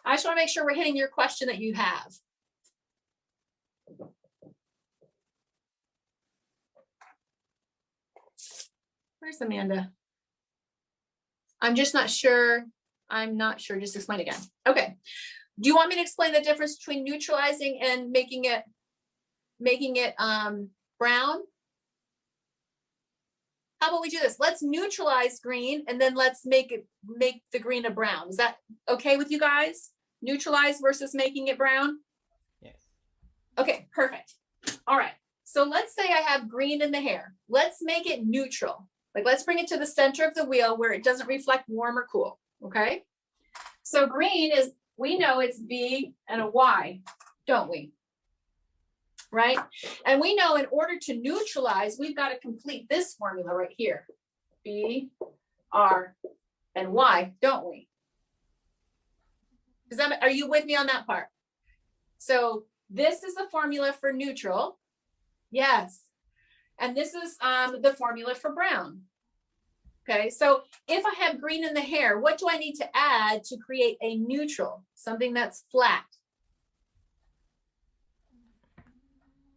I just want to make sure we're hitting your question that you have. Where's Amanda? I'm just not sure. I'm not sure. Just explain again. Okay. Do you want me to explain the difference between neutralizing and making it brown? How about we do this? Let's neutralize green and then let's make the green a brown. Is that okay with you guys? Neutralize versus making it brown? Yes. Okay, perfect. All right. So let's say I have green in the hair. Let's make it neutral. Like let's bring it to the center of the wheel where it doesn't reflect warm or cool. Okay. So green is, we know it's B and a Y, don't we? Right? And we know in order to neutralize, we've got to complete this formula right here. B, R, and Y, don't we? Are you with me on that part? So this is the formula for neutral. Yes. And this is the formula for brown. Okay, so if I have green in the hair, what do I need to add to create a neutral, something that's flat?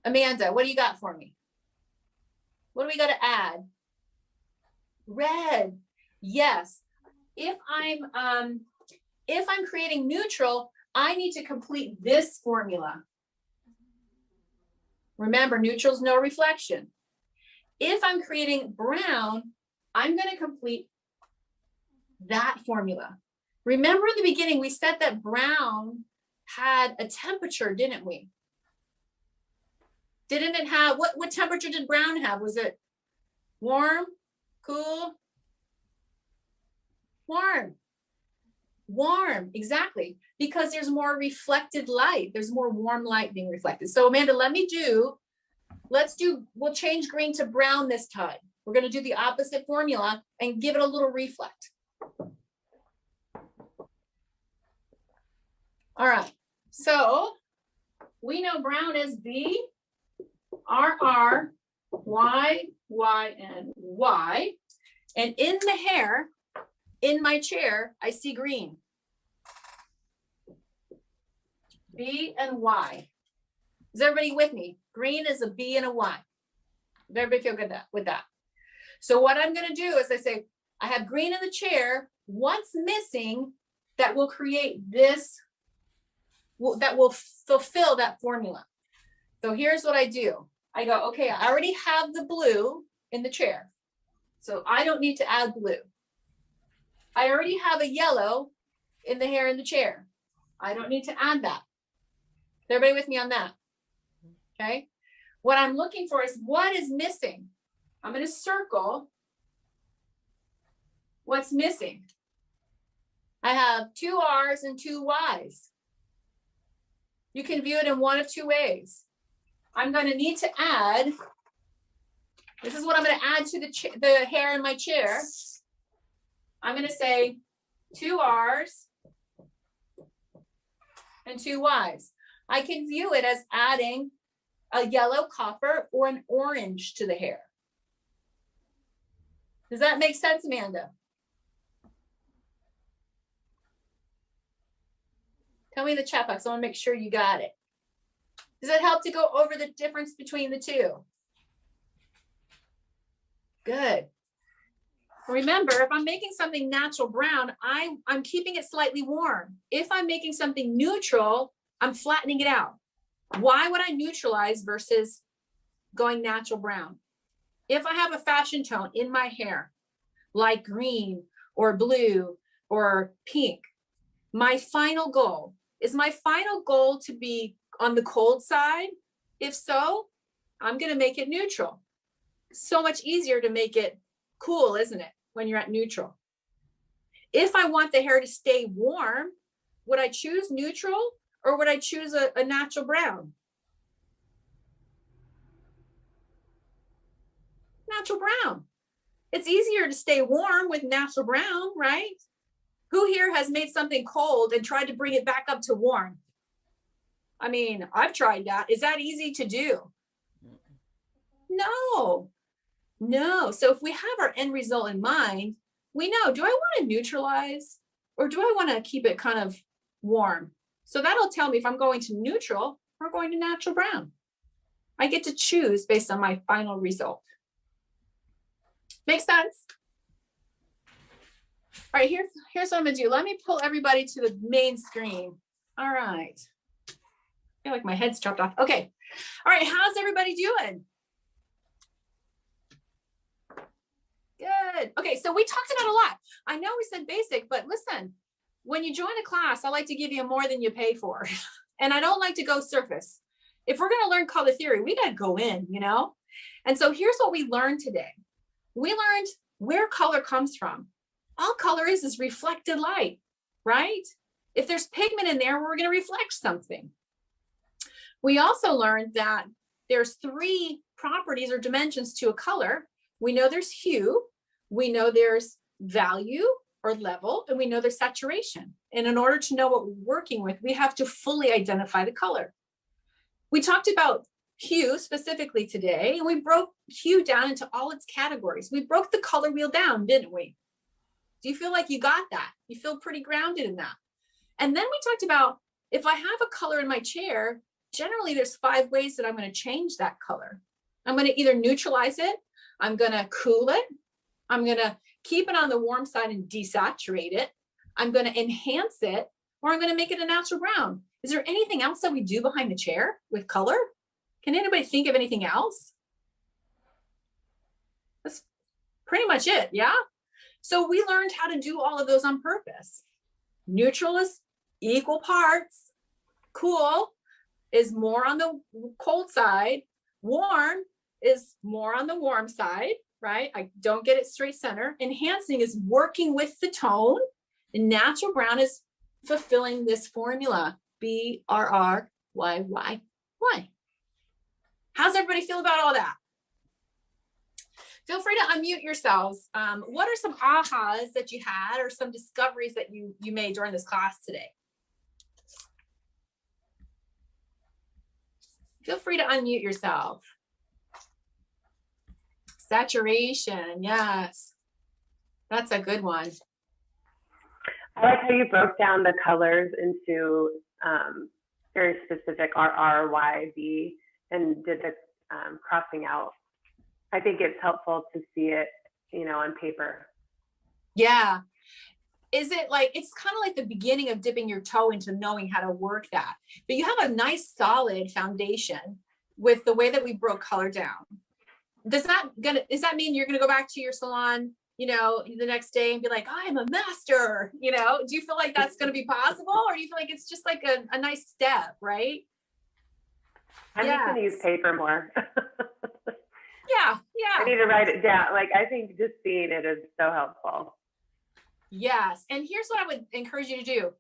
Amanda, what do you got for me? What do we got to add? Red. Yes. If I'm creating neutral, I need to complete this formula. Remember, neutral is no reflection. If I'm creating brown, I'm going to complete that formula. Remember in the beginning, we said that brown had a temperature, didn't we? Didn't it have, what temperature did brown have? Was it warm, cool? Warm. Warm, exactly. Because there's more reflected light. There's more warm light being reflected. So Amanda, we'll change green to brown this time. We're going to do the opposite formula and give it a little reflect. All right. So we know brown is B, R, R, Y, Y, and Y. And in the hair, in my chair, I see green. B and Y. Is everybody with me? Green is a B and a Y. Does everybody feel good with that? So what I'm going to do is I say, I have green in the chair. What's missing that will create this, that will fulfill that formula? So here's what I do. I go, okay, I already have the blue in the chair. So I don't need to add blue. I already have a yellow in the hair in the chair. I don't need to add that. Is everybody with me on that? Okay. What I'm looking for is what is missing. I'm going to circle what's missing. I have 2 R's and 2 Y's. You can view it in one of 2 ways. I'm going to need to add, this is what I'm going to add to the hair in my chair. I'm going to say 2 R's and 2 Y's. I can view it as adding a yellow copper or an orange to the hair. Does that make sense, Amanda? Tell me in the chat box. I want to make sure you got it. Does it help to go over the difference between the two? Good. Remember, if I'm making something natural brown, I'm keeping it slightly warm. If I'm making something neutral, I'm flattening it out. Why would I neutralize versus going natural brown? If I have a fashion tone in my hair, like green or blue or pink, my final goal, is my final goal to be on the cold side? If so, I'm going to make it neutral. So much easier to make it cool, isn't it, when you're at neutral? If I want the hair to stay warm, would I choose neutral or would I choose a natural brown? Natural brown. It's easier to stay warm with natural brown, right? Who here has made something cold and tried to bring it back up to warm? I mean, I've tried that. Is that easy to do? No. So if we have our end result in mind, we know, do I want to neutralize or do I want to keep it kind of warm. So that'll tell me if I'm going to neutral or going to natural brown. I get to choose based on my final result. Makes sense? All right, here's what I'm gonna do. Let me pull everybody to the main screen. All right. I feel like my head's chopped off. Okay. All right, how's everybody doing? Good. Okay, so we talked about a lot. I know we said basic, but listen, when you join a class, I like to give you more than you pay for. And I don't like to go surface. If we're gonna learn color theory, we gotta go in, you know? And so here's what we learned today. We learned where color comes from. All color is reflected light, right? If there's pigment in there, we're gonna reflect something. We also learned that there's 3 properties or dimensions to a color. We know there's hue, we know there's value or level, and we know there's saturation. And in order to know what we're working with, we have to fully identify the color. We talked about hue specifically today, and we broke hue down into all its categories. We broke the color wheel down, didn't we? Do you feel like you got that? You feel pretty grounded in that. And then we talked about if I have a color in my chair, generally there's 5 ways that I'm going to change that color. I'm going to either neutralize it, I'm going to cool it, I'm going to keep it on the warm side and desaturate it, I'm going to enhance it, or I'm going to make it a natural brown. Is there anything else that we do behind the chair with color? Can anybody think of anything else? That's pretty much it, yeah? So we learned how to do all of those on purpose. Neutral is equal parts. Cool is more on the cold side. Warm is more on the warm side, right? I don't get it straight center. Enhancing is working with the tone. And natural brown is fulfilling this formula. BRRYYY. How's everybody feel about all that? Feel free to unmute yourselves. What are some ahas that you had or some discoveries that you made during this class today? Feel free to unmute yourself. Saturation, yes. That's a good one. I like how you broke down the colors into very specific R, R, Y, V, and did the crossing out. I think it's helpful to see it, you know, on paper. Yeah. Is it like, it's kind of like the beginning of dipping your toe into knowing how to work that, but you have a nice solid foundation with the way that we broke color down. Does that mean you're going to go back to your salon, you know, the next day and be like, I'm a master, you know? Do you feel like that's going to be possible, or do you feel like it's just like a nice step, right? I'm just going to use paper more. Yeah. I need to write it down. Like, I think just seeing it is so helpful. Yes. And here's what I would encourage you to do.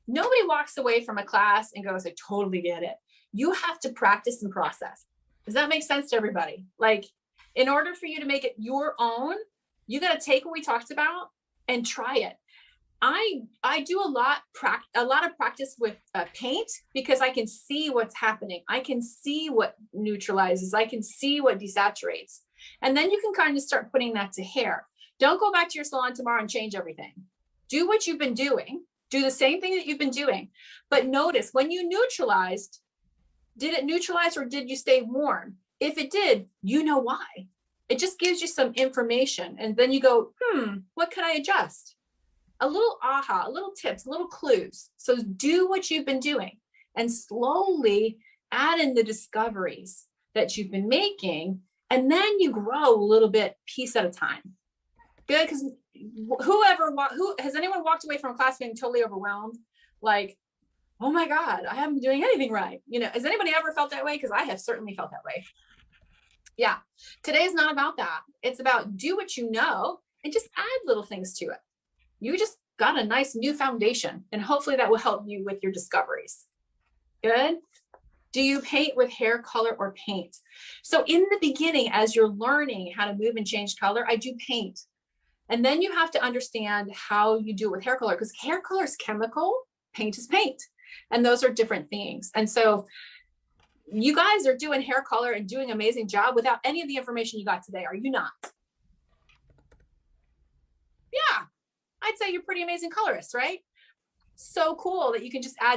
Nobody walks away from a class and goes, I totally get it. You have to practice and process. Does that make sense to everybody? Like, in order for you to make it your own, you got to take what we talked about and try it. I do a lot of practice with paint because I can see what's happening. I can see what neutralizes. I can see what desaturates. And then you can kind of start putting that to hair. Don't go back to your salon tomorrow and change everything. Do what you've been doing. Do the same thing that you've been doing. But notice when you neutralized, did it neutralize or did you stay warm? If it did, you know why. It just gives you some information. And then you go, what can I adjust? A little aha, a little tips, little clues. So do what you've been doing and slowly add in the discoveries that you've been making. And then you grow a little bit piece at a time. Good, because who has anyone walked away from a class being totally overwhelmed? Like, oh my God, I haven't been doing anything right. You know, has anybody ever felt that way? Because I have certainly felt that way. Yeah, today is not about that. It's about do what you know and just add little things to it. You just got a nice new foundation, and hopefully that will help you with your discoveries. Good. Do you paint with hair color or paint? So in the beginning, as you're learning how to move and change color, I do paint. And then you have to understand how you do it with hair color, because hair color is chemical, paint is paint. And those are different things. And so you guys are doing hair color and doing an amazing job without any of the information you got today, are you not? Yeah, I'd say you're pretty amazing colorists, right? so cool that you can just add